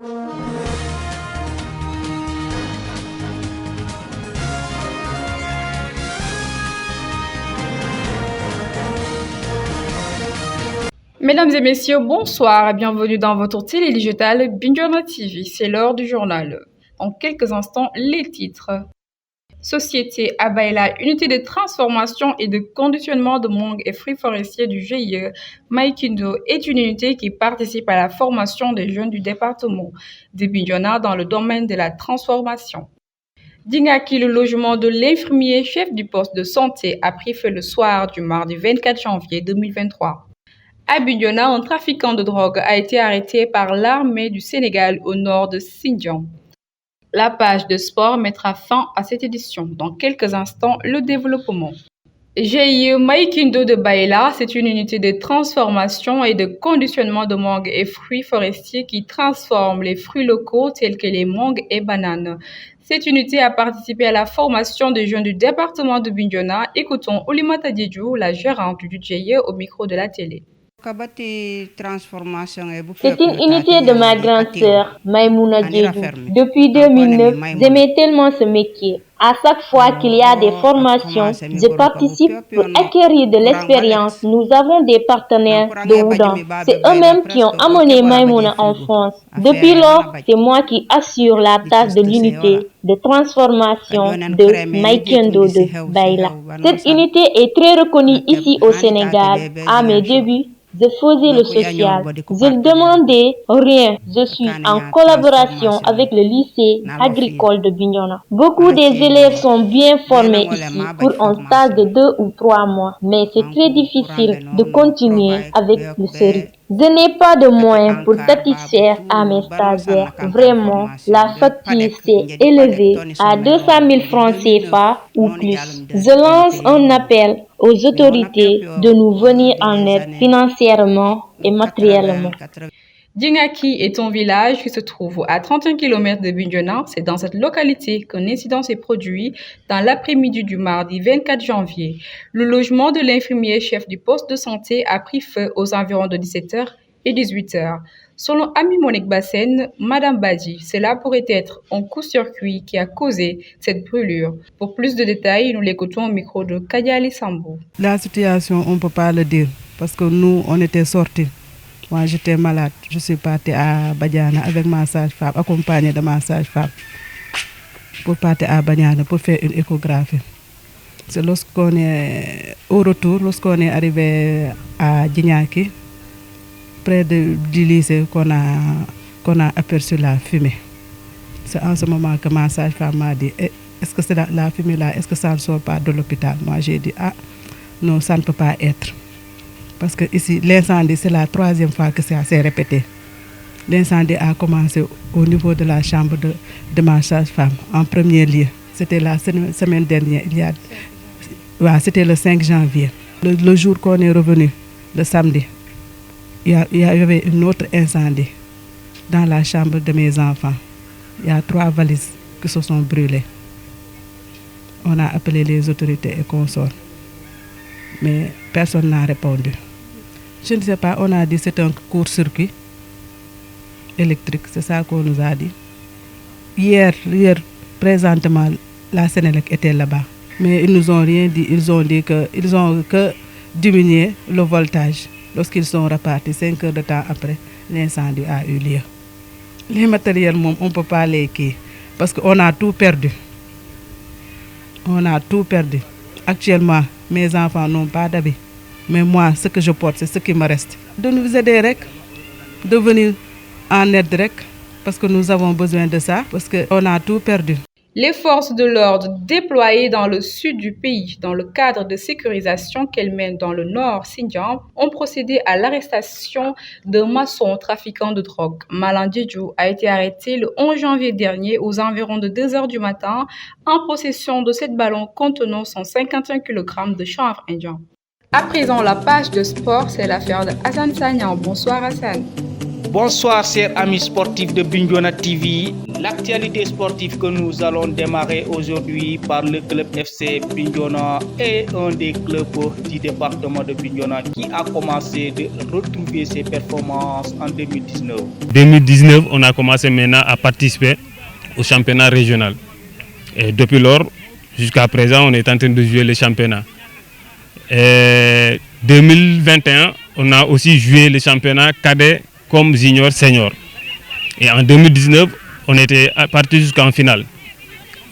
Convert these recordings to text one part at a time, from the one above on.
Mesdames et messieurs, bonsoir et bienvenue dans votre télé digitale Bignona TV. C'est l'heure du journal. En quelques instants, les titres. Société Abaïla, unité de transformation et de conditionnement de mangue et fruits forestiers du GIE Maikindo est une unité qui participe à la formation des jeunes du département de Bignona dans le domaine de la transformation. Dingaki, le logement de l'infirmier chef du poste de santé, a pris feu le soir du mardi 24 janvier 2023. À Bignona, un trafiquant de drogue a été arrêté par l'armée du Sénégal au nord de Xinjiang. La page de sport mettra fin à cette édition. Dans quelques instants, le développement. GIE Maikindo de Baïla, c'est une unité de transformation et de conditionnement de mangues et fruits forestiers qui transforme les fruits locaux tels que les mangues et bananes. Cette unité a participé à la formation des jeunes du département de Bignona. Écoutons Oulimata Diédiou, la gérante du GIE, au micro de la télé. C'est une unité de ma grande sœur, Maïmouna Diédou. Depuis 2009, j'aimais tellement ce métier. À chaque fois qu'il y a des formations, je participe pour acquérir de l'expérience. Nous avons des partenaires de Oudan. C'est eux-mêmes qui ont amené Maïmouna en France. Depuis lors, c'est moi qui assure la tâche de l'unité de transformation de Maikindo de Baïla. Cette unité est très reconnue ici au Sénégal. À mes débuts, je faisais le social. Je ne demandais rien. Je suis en collaboration avec le lycée agricole de Bignona. Beaucoup des élèves sont bien formés ici pour un stage de 2 ou 3 mois. Mais c'est très difficile de continuer avec le série. Je n'ai pas de moyens pour satisfaire à mes stagiaires. Vraiment, la facture s'est élevée à 200 000 francs CFA ou plus. Je lance un appel aux autorités de nous venir en aide financièrement et matériellement. Dingaki est un village qui se trouve à 31 km de Bignona. C'est dans cette localité qu'un incident s'est produit dans l'après-midi du mardi 24 janvier. Le logement de l'infirmier chef du poste de santé a pris feu aux environs de 17h et 18h. Selon Ami Monique Bassen, Madame Badi, cela pourrait être un court-circuit qui a causé cette brûlure. Pour plus de détails, nous l'écoutons au micro de Kadiali Sambou. La situation, on ne peut pas le dire parce que nous, on était sortis. Moi, j'étais malade. Je suis partie à Badiana avec ma sage-femme, accompagnée de ma sage-femme, pour partir à Badiana pour faire une échographie. C'est lorsqu'on est au retour, lorsqu'on est arrivé à Djignaki, près du lycée, qu'on a aperçu la fumée. C'est en ce moment que ma sage-femme m'a dit, est-ce que c'est la fumée là, est-ce que ça ne sort pas de l'hôpital? Moi, j'ai dit, non, ça ne peut pas être. Parce que ici, l'incendie, c'est la 3e fois que ça s'est répété. L'incendie a commencé au niveau de la chambre de ma sage-femme, en premier lieu. C'était la semaine dernière, c'était le 5 janvier. Le jour qu'on est revenu, le samedi, il y avait un autre incendie dans la chambre de mes enfants. Il y a 3 valises qui se sont brûlées. On a appelé les autorités et consorts, mais personne n'a répondu. Je ne sais pas, on a dit que c'est un court-circuit électrique, c'est ça qu'on nous a dit. Hier, présentement, la Sénélec était là-bas, mais ils nous ont rien dit. Ils ont dit qu'ils ont que diminué le voltage. Lorsqu'ils sont repartis, 5 heures de temps après, l'incendie a eu lieu. Les matériels, on ne peut pas les quitter parce qu'on a tout perdu. On a tout perdu. Actuellement, mes enfants n'ont pas d'habits. Mais moi, ce que je porte, c'est ce qui me reste. De nous aider, de venir en aide, parce que nous avons besoin de ça, parce qu'on a tout perdu. Les forces de l'ordre déployées dans le sud du pays dans le cadre de sécurisation qu'elles mènent dans le nord Xinjiang ont procédé à l'arrestation d'un maçon trafiquant de drogue. Malan Diédhiou a été arrêté le 11 janvier dernier aux environs de 2h du matin en possession de 7 ballons contenant 151 kg de chanvre indien. À présent, la page de sport, c'est l'affaire de Hassan Sagnan. Bonsoir Hassan. Bonsoir chers amis sportifs de Bignona TV. L'actualité sportive que nous allons démarrer aujourd'hui par le club FC Bignona est un des clubs du département de Bignona qui a commencé de retrouver ses performances en 2019. 2019, on a commencé maintenant à participer au championnat régional. Et depuis lors, jusqu'à présent, on est en train de jouer le championnat. Et 2021, on a aussi joué le championnat cadet comme junior senior. Et en 2019, on était parti jusqu'en finale.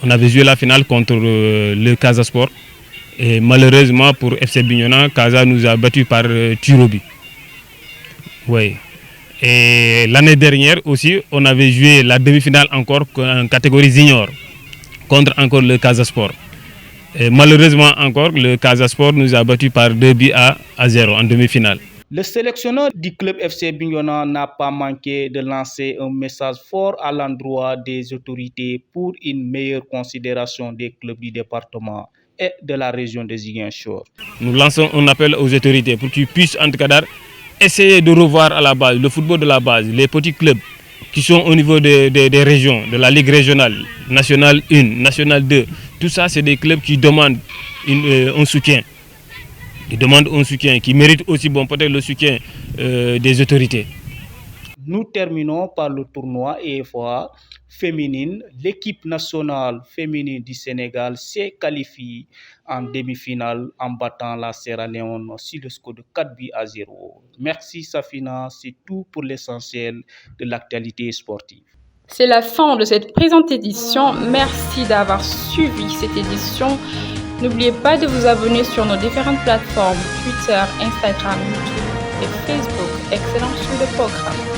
On avait joué la finale contre le Casa Sport. Et malheureusement pour FC Bignona, Casa nous a battus par Tirobi. Oui. Et l'année dernière aussi, on avait joué la demi-finale encore en catégorie junior contre encore le Casa Sport. Et malheureusement encore, le Casa Sport nous a battus par 2-0 en demi-finale. Le sélectionneur du club FC Bignona n'a pas manqué de lancer un message fort à l'endroit des autorités pour une meilleure considération des clubs du département et de la région de Ziguinchor. Nous lançons un appel aux autorités pour qu'ils puissent en tout cas essayer de revoir à la base le football de la base, les petits clubs qui sont au niveau des régions, de la Ligue régionale, Nationale 1, Nationale 2. Tout ça, c'est des clubs qui demandent un soutien. Ils demandent un soutien, qui méritent aussi peut-être le soutien des autorités. Nous terminons par le tournoi EFOA féminine. L'équipe nationale féminine du Sénégal s'est qualifiée en demi-finale en battant la Sierra Leone sur le score de 4-0. Merci Safina, c'est tout pour l'essentiel de l'actualité sportive. C'est la fin de cette présente édition. Merci d'avoir suivi cette édition. N'oubliez pas de vous abonner sur nos différentes plateformes Twitter, Instagram, YouTube et Facebook. Excellent sur le programme.